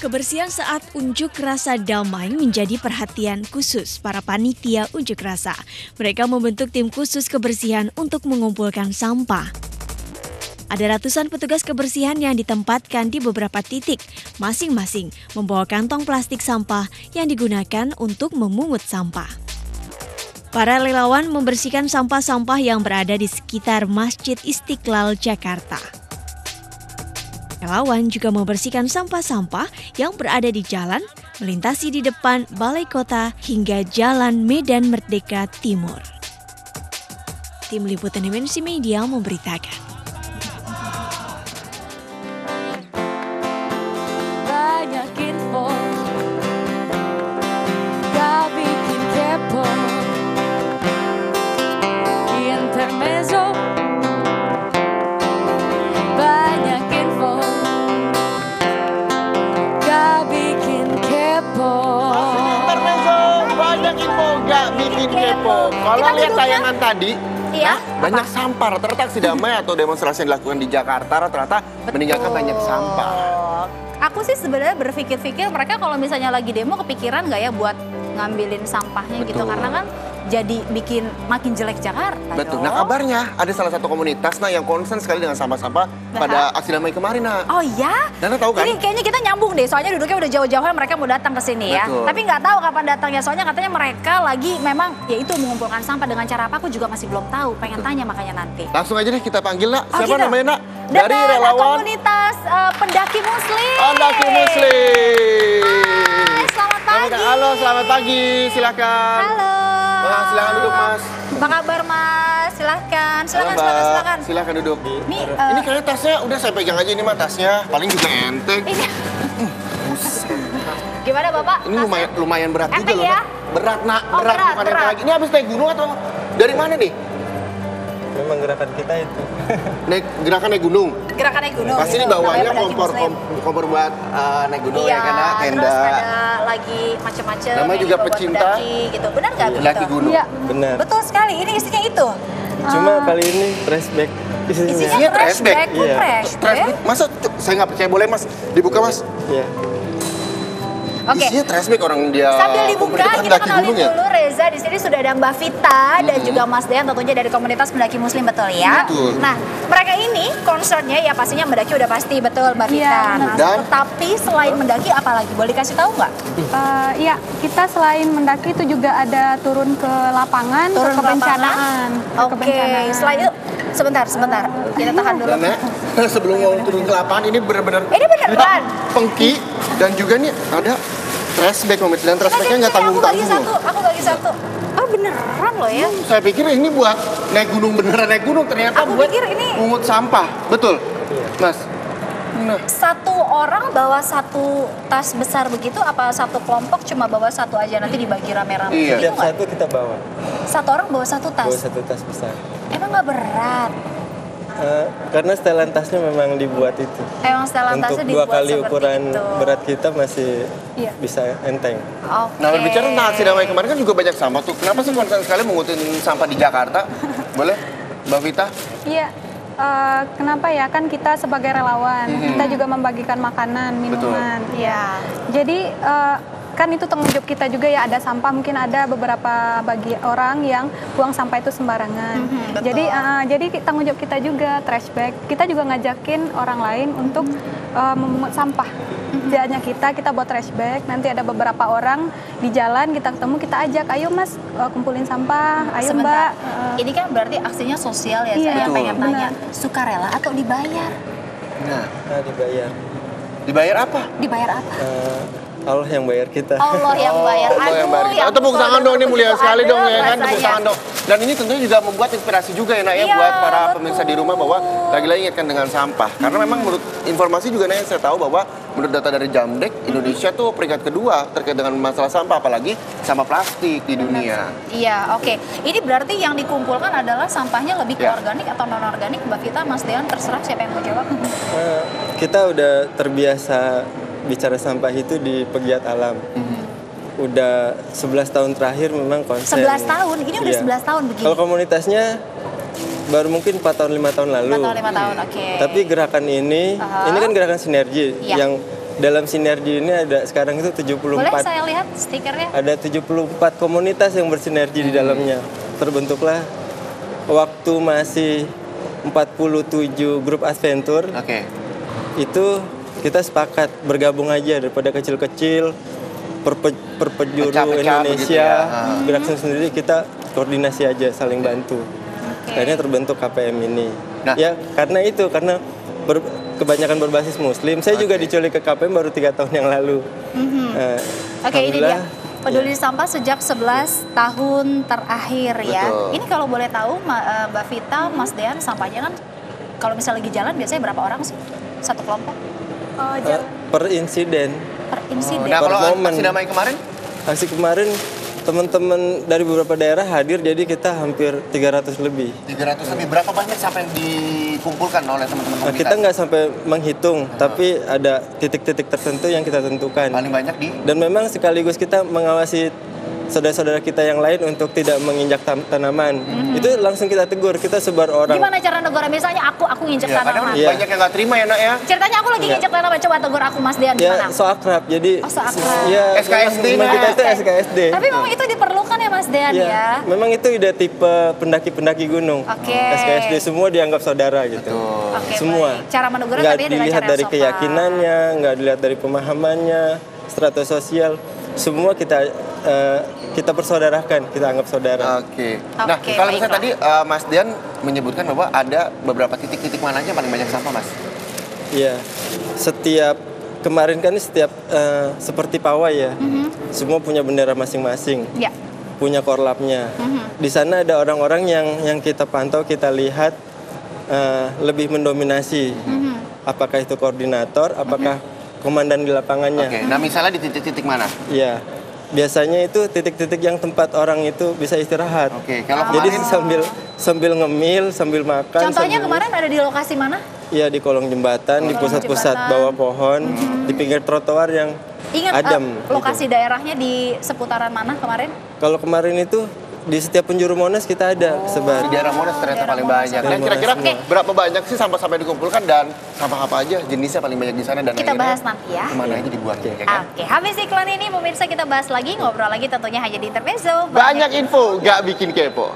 Kebersihan saat unjuk rasa damai menjadi perhatian khusus para panitia unjuk rasa. Mereka membentuk tim khusus kebersihan untuk mengumpulkan sampah. Ada ratusan petugas kebersihan yang ditempatkan di beberapa titik, masing-masing membawa kantong plastik sampah yang digunakan untuk memungut sampah. Para relawan membersihkan sampah-sampah yang berada di sekitar Masjid Istiqlal, Jakarta. Relawan juga membersihkan sampah-sampah yang berada di jalan, melintasi di depan Balai Kota hingga Jalan Medan Merdeka Timur. Tim Liputan MNC Media memberitakan. Banyak info, gak bikin kepo. Intermezzo, banyak info, gak bikin kepo. Intermezzo, banyak info, gak bikin kepo. Kalau lihat tayangan tadi, Iya. banyak sampah. Rata-rata aksi damai atau demonstrasi yang dilakukan di Jakarta rata-rata meninggalkan banyak sampah. Aku sih sebenarnya berpikir-pikir mereka kalau misalnya lagi demo kepikiran nggak ya buat ngambilin sampahnya gitu, Betul. karena kan jadi bikin makin jelek Jakarta. Betul. dong. Nah, kabarnya ada salah satu komunitas yang concern sekali dengan sampah-sampah pada aksi damai kemarin, Nak. Oh iya? Nana tahu kan? Ini kayaknya kita nyambung deh, soalnya duduknya udah jauh-jauhan mereka mau datang ke sini ya. Betul. Tapi nggak tahu kapan datangnya, soalnya katanya mereka lagi memang ya itu mengumpulkan sampah dengan cara apa aku juga masih belum tahu. Pengen tanya makanya nanti. Langsung aja deh kita panggil, Nak. Siapa gitu? namanya, Nak? Dari relawan komunitas pendaki muslim. Pendaki Muslim. Hai, selamat pagi. Halo, selamat pagi. Silakan. Halo. Mas, silakan duduk, Mas. Apa kabar, Mas? Silahkan, Halo, silahkan, Mbak. silahkan, silahkan. Silakan duduk. Ini, Ini kayaknya tasnya udah saya pegang aja ini mah tasnya. Paling juga enteng. ini gimana Bapak? Ini lumayan berat juga Enteng loh, ya? Nak. Berat, Nak. Oh, berat, bukan enteng berat. lagi. Ini habis naik gunung atau dari mana nih? Memang gerakan kita itu. Gerakan naik gunung. Gerakan naik gunung. Pasti gitu. ini bawahnya Namanya pendaki muslim. kompor buat naik gunung Iya, ya kan, Nak? terus Tenda. ada lagi macam-macam. Namanya yang juga dibawa pecinta pendaki, gitu. Benar nggak begitu? Pendaki gunung. Iya, Benar. betul sekali. Ini isinya itu. Cuma kali ini flashback Isinya Isinya flashback, flashback. pun Iya. flashback. Masa saya nggak percaya, boleh Mas dibuka, Mas? Iya. Oke. Isinya flashback orang dia. Sambil dibuka, komunitas kita pendaki kenalin gunung ya? dulu Reza. Di sini sudah ada Mbak Vita dan juga Mas Dean tentunya dari komunitas pendaki muslim, betul ya? Betul. Nah, mereka ini concernnya ya pastinya mendaki udah pasti, betul Mbak Vita. Iya, Nah, Dan- tapi selain mendaki apa lagi? Boleh kasih tahu nggak? Iya, kita selain mendaki itu juga ada turun ke lapangan, Turun ke ke kebencanaan. ke Oke, kebencanaan. selain itu sebentar. Kita tahan dulu. Dan sebelum mau turun ke lapangan ini benar-benar Ini beneran. pengki dan juga nih ada trashback, Mas. Dan trashbacknya nggak Aku bagi tanggung-tanggung. satu, aku bagi satu. Oh beneran loh ya. Saya pikir ini buat naik gunung, beneran naik gunung, ternyata Aku buat pikir ini- pungut sampah. Betul, Mas. Nah, Satu orang bawa satu tas besar begitu, apa satu kelompok cuma bawa satu aja nanti dibagi rame-rame? Iya. Gitu Tiap nggak? satu kita bawa. Satu orang bawa satu tas. Bawa satu tas besar. Emang nggak berat? Karena setelan tasnya memang dibuat itu. Emang setelan Untuk tasnya dua dibuat kali seperti ukuran itu. berat kita masih Iya. bisa enteng. Oke. nah berbicara tentang aksi damai kemarin kan juga banyak sampah tuh. Kenapa sih konsen sekali mengutin sampah di Jakarta? Boleh, Mbak Vita? Iya. Kenapa ya? Kan kita sebagai relawan, kita juga membagikan makanan, minuman. Iya. Jadi kan itu tanggung jawab kita juga ya, ada sampah, mungkin ada beberapa bagi orang yang buang sampah itu sembarangan. betul. Jadi tanggung jawab kita juga trash bag. Kita juga ngajakin orang lain untuk memungut sampah. Tidak hanya kita buat trash bag. Nanti ada beberapa orang di jalan kita ketemu, kita ajak, ayo Mas kumpulin sampah, ayo Sebentar. Mbak. Ini kan berarti aksinya sosial ya. Iya, Saya betul. pengen tanya, Benar. sukarela atau dibayar? Nah, Dibayar. dibayar apa? Dibayar apa? Allah yang bayar kita. Allah yang bayar. Allah yang Aduh, bayar. Tepuk tangan dong, ini mulia sekali dong ya kan, tepuk rasanya. tangan dong. Dan ini tentunya juga membuat inspirasi juga ya, Nak, ya, Iya, buat para betul. pemirsa di rumah bahwa lagi-lagi ingatkan dengan sampah. Karena memang menurut informasi juga, Nak, yang saya tahu bahwa menurut data dari Jamdek, Indonesia tuh peringkat kedua terkait dengan masalah sampah, apalagi sampah plastik di dunia. Iya, oke. Ini berarti yang dikumpulkan adalah sampahnya lebih ke Ya. organik atau non organik, Mbak Vita, Mas Dean, terserah siapa yang mau jawab. Kita udah terbiasa bicara sampah itu di pegiat alam. Udah 11 tahun terakhir memang konsen. 11 tahun? Ini udah Iya. 11 tahun begini? Kalau komunitasnya baru mungkin 4 tahun 5 tahun lalu. 4 tahun, 5 tahun, oke. Tapi gerakan ini Aha. kan gerakan sinergi Iya. yang dalam sinergi ini ada sekarang itu 74. Boleh saya lihat stikernya? Ada 74 komunitas yang bersinergi di dalamnya. Terbentuklah waktu masih 47 grup adventure. Oke. Itu kita sepakat bergabung aja daripada kecil-kecil perpejuru Pecah-pecah begitu Indonesia ya. Gerakan sendiri kita koordinasi aja saling bantu. Akhirnya terbentuk KPM ini. Nah. Ya karena kebanyakan berbasis Muslim. Saya juga diculik ke KPM baru 3 tahun yang lalu. Oke, ini dia. Alhamdulillah, Peduli Sampah sejak 11 tahun terakhir ya. Betul. Ini kalau boleh tahu Mbak Vita, Mas Dean, sampahnya kan kalau misalnya lagi jalan biasanya berapa orang sih? Satu kelompok? per insiden. Per insiden? Nah, kalau momen. aksi damai kemarin? Aksi kemarin teman-teman dari beberapa daerah hadir, jadi kita hampir 300 lebih. 300 lebih. Berapa banyak sampai yang dikumpulkan oleh teman-teman Nah, komunitas? kita nggak sampai menghitung, tapi ada titik-titik tertentu yang kita tentukan. Paling banyak di? Dan memang sekaligus kita mengawasi saudara-saudara kita yang lain untuk tidak menginjak tanaman. Itu langsung kita tegur, kita sebar orang. Gimana cara negara? Misalnya aku nginjek Ya, kadang tanaman. Iya. banyak yang nggak terima ya, Nak ya. Ceritanya aku lagi nginjek tanaman, coba tegur aku Mas Dean Ya, gimana? so akrab. Jadi Oh, so akrab. Ya, SKSD memang kita itu Oke. SKSD. Tapi memang itu diperlukan ya Mas Dean Ya, ya? memang itu ide tipe pendaki-pendaki gunung. Oke. SKSD semua dianggap saudara gitu. Oke, Semua. baik. Cara menegur Nggak tapi dengan dilihat cara dari yang sopan. keyakinannya, nggak dilihat dari pemahamannya, strata sosial. Semua kita persaudarakan, kita anggap saudara. Oke. Nah, Oke, kalau misalnya tadi baiklah. Mas Dian menyebutkan bahwa ada beberapa titik-titik mana aja yang paling banyak sampah, Mas? Iya. Kemarin kan setiap seperti pawai ya. Semua punya bendera masing-masing. Ya. Punya korlapnya. Di sana ada orang-orang yang kita pantau, kita lihat lebih mendominasi. Apakah itu koordinator, apakah komandan di lapangannya. Oke. Nah, misalnya di titik-titik mana? Iya. Biasanya itu titik-titik yang tempat orang itu bisa istirahat. Oke, kalau Jadi kemarin sambil ngemil, sambil makan. Contohnya sambil- kemarin ada di lokasi mana? Iya, di kolong jembatan, di Kolong pusat-pusat jembatan. bawah pohon, di pinggir trotoar yang Ingat adem. lokasi gitu. daerahnya di seputaran mana kemarin? Kalau kemarin itu di setiap penjuru Monas kita ada di sebar. daerah Monas ternyata Daerah paling Monas. banyak. Dan Daerah kira-kira Monas berapa banyak sih sampah sampai dikumpulkan dan sampah apa aja jenisnya paling banyak di sana dan Kita akhirnya bahas nanti ya. Kemana aja dibuangnya, ya kan? Oke, habis iklan ini pemirsa kita bahas lagi, ngobrol lagi tentunya hanya di Intermezzo. Banyak info, gak bikin kepo.